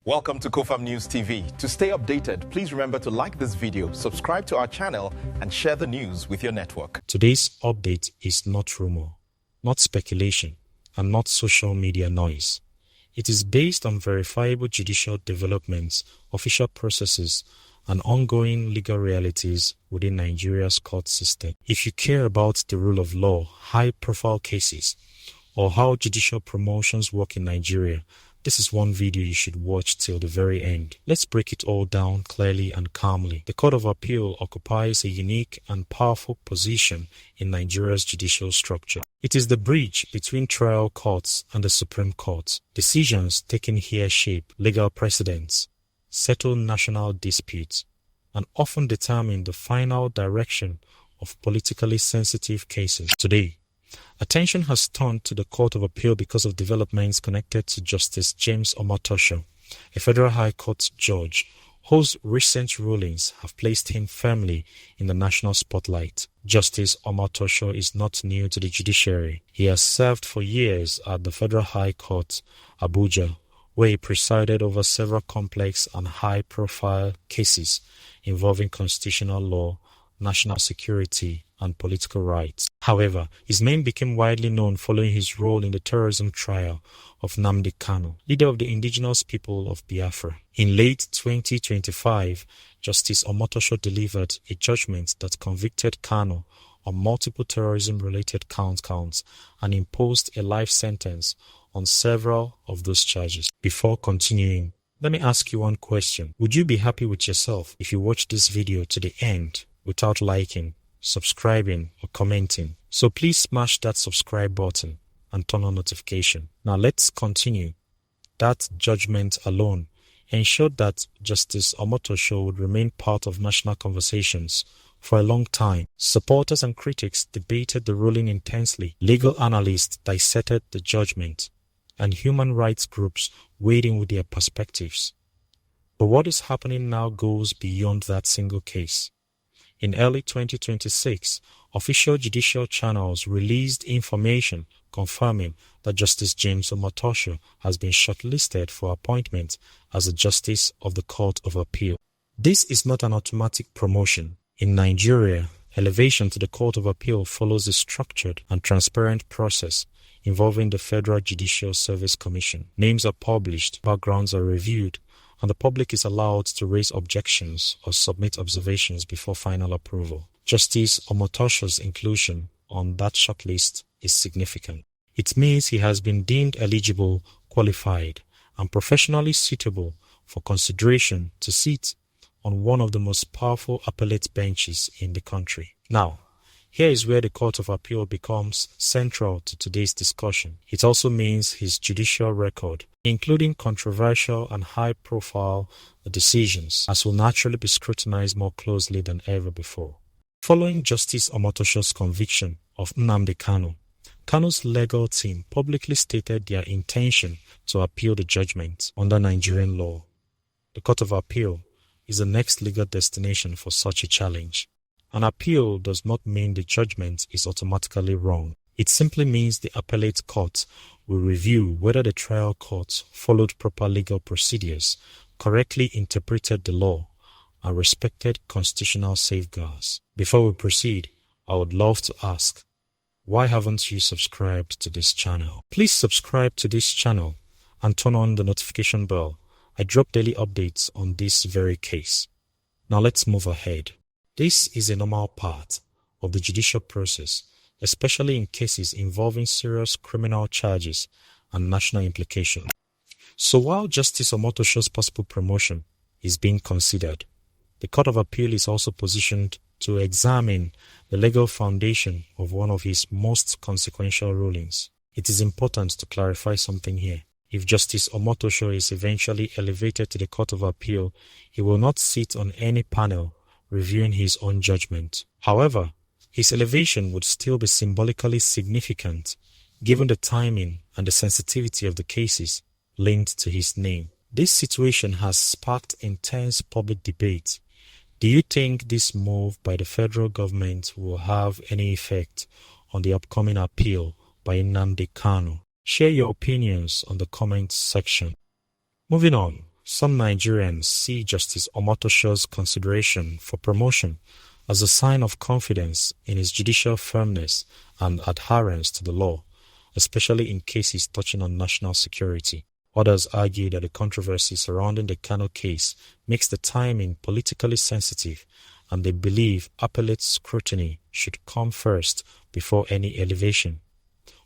Welcome to COFAM News TV. To stay updated, please remember to like this video, subscribe to our channel, and share the news with your network. Today's update is not rumor, not speculation, and not social media noise. It is based on verifiable judicial developments, official processes, and ongoing legal realities within Nigeria's court system. If you care about the rule of law, high-profile cases, or how judicial promotions work in Nigeria, this is one video you should watch till the very end. Let's break it all down clearly and calmly. The Court of Appeal occupies a unique and powerful position in Nigeria's judicial structure. It is the bridge between trial courts and the Supreme Court. Decisions taken here shape legal precedents, settle national disputes, and often determine the final direction of politically sensitive cases. Today, attention has turned to the Court of Appeal because of developments connected to Justice James Omotosho, a Federal High Court judge whose recent rulings have placed him firmly in the national spotlight. Justice Omotosho is not new to the judiciary. He has served for years at the Federal High Court, Abuja, where he presided over several complex and high-profile cases involving constitutional law, national security, and political rights. However, his name became widely known following his role in the terrorism trial of Nnamdi Kanu, leader of the indigenous people of Biafra. In late 2025, Justice Omotosho delivered a judgment that convicted Kanu on multiple terrorism-related counts and imposed a life sentence on several of those charges. Before continuing, let me ask you one question. Would you be happy with yourself if you watched this video to the end without liking, subscribing, or commenting? So please smash that subscribe button and turn on notification. Now let's continue. That judgment alone ensured that Justice Omotosho would remain part of national conversations for a long time. Supporters and critics debated the ruling intensely. Legal analysts dissected the judgment, and human rights groups weighed in with their perspectives. But what is happening now goes beyond that single case. In early 2026, official judicial channels released information confirming that Justice James Omotosho has been shortlisted for appointment as a Justice of the Court of Appeal. This is not an automatic promotion. In Nigeria, elevation to the Court of Appeal follows a structured and transparent process involving the Federal Judicial Service Commission. Names are published, backgrounds are reviewed, and the public is allowed to raise objections or submit observations before final approval. Justice Omotosho's inclusion on that shortlist is significant. It means he has been deemed eligible, qualified, and professionally suitable for consideration to sit on one of the most powerful appellate benches in the country. Now, here is where the Court of Appeal becomes central to today's discussion. It also means his judicial record, including controversial and high-profile decisions, as will naturally be scrutinized more closely than ever before. Following Justice Omotosho's conviction of Nnamdi Kanu, Kanu's legal team publicly stated their intention to appeal the judgment under Nigerian law. The Court of Appeal is the next legal destination for such a challenge. An appeal does not mean the judgment is automatically wrong. It simply means the appellate court will review whether the trial court followed proper legal procedures, correctly interpreted the law, and respected constitutional safeguards. Before we proceed, I would love to ask, why haven't you subscribed to this channel? Please subscribe to this channel and turn on the notification bell. I drop daily updates on this very case. Now let's move ahead. This is a normal part of the judicial process, especially in cases involving serious criminal charges and national implications. So while Justice Omotosho's possible promotion is being considered, the Court of Appeal is also positioned to examine the legal foundation of one of his most consequential rulings. It is important to clarify something here. If Justice Omotosho is eventually elevated to the Court of Appeal, he will not sit on any panel reviewing his own judgment. However, his elevation would still be symbolically significant given the timing and the sensitivity of the cases linked to his name. This situation has sparked intense public debate. Do you think this move by the federal government will have any effect on the upcoming appeal by Nnamdi Kanu? Share your opinions on the comments section. Moving on, Some Nigerians see Justice Omotosho's consideration for promotion as a sign of confidence in his judicial firmness and adherence to the law, especially in cases touching on national security. Others argue that the controversy surrounding the Kanu case makes the timing politically sensitive, and they believe appellate scrutiny should come first before any elevation.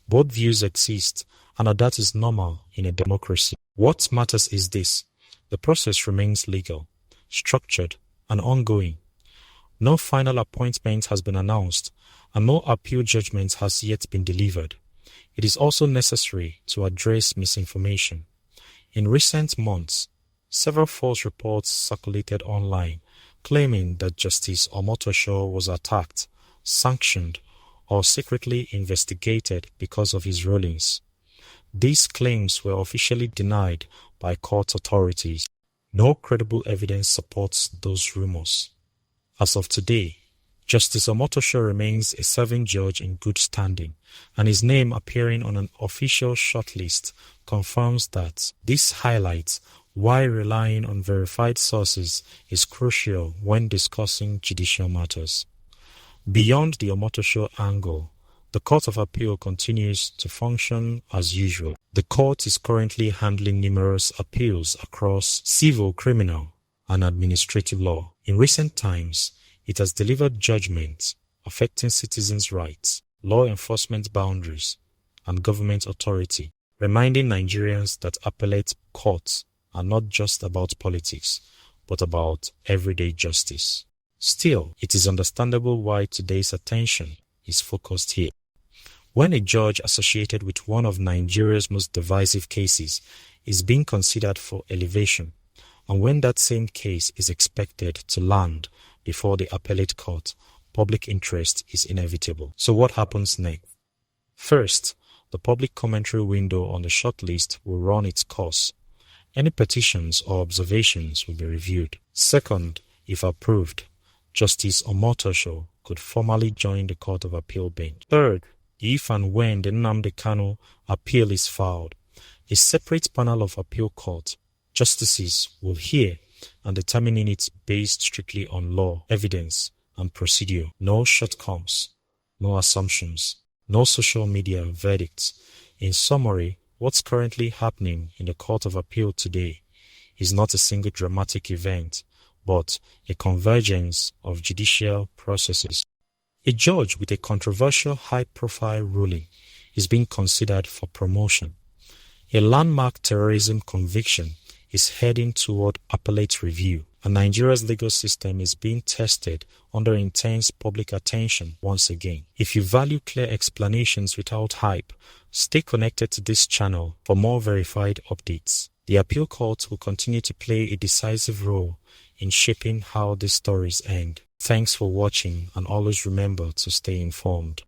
Both views exist, and that is normal in a democracy. What matters is this: the process remains legal, structured, and ongoing. No final appointment has been announced, and no appeal judgment has yet been delivered. It is also necessary to address misinformation. In recent months, several false reports circulated online claiming that Justice Omotosho was attacked, sanctioned, or secretly investigated because of his rulings. These claims were officially denied by court authorities. No credible evidence supports those rumors. As of today, Justice Omotosho remains a serving judge in good standing, and his name appearing on an official shortlist confirms that. This highlights why relying on verified sources is crucial when discussing judicial matters. Beyond the Omotosho angle, the Court of Appeal continues to function as usual. The court is currently handling numerous appeals across civil, criminal, and administrative law. In recent times, it has delivered judgments affecting citizens' rights, law enforcement boundaries, and government authority, reminding Nigerians that appellate courts are not just about politics, but about everyday justice. Still, it is understandable why today's attention is focused here. When a judge associated with one of Nigeria's most divisive cases is being considered for elevation, and when that same case is expected to land before the appellate court, public interest is inevitable. So what happens next? First, the public commentary window on the shortlist will run its course. Any petitions or observations will be reviewed. Second, if approved, Justice Omotosho could formally join the Court of Appeal bench. Third, if and when the Nnamdi Kanu appeal is filed, a separate panel of appeal court justices will hear and determining it based strictly on law, evidence, and procedure. No shortcomings, no assumptions, no social media verdicts. In summary, what's currently happening in the Court of Appeal today is not a single dramatic event, but a convergence of judicial processes. A judge with a controversial high-profile ruling is being considered for promotion. A landmark terrorism conviction is heading toward appellate review, and Nigeria's legal system is being tested under intense public attention once again. If you value clear explanations without hype, stay connected to this channel for more verified updates. The appeal court will continue to play a decisive role in shaping how these stories end. Thanks for watching, and always remember to stay informed.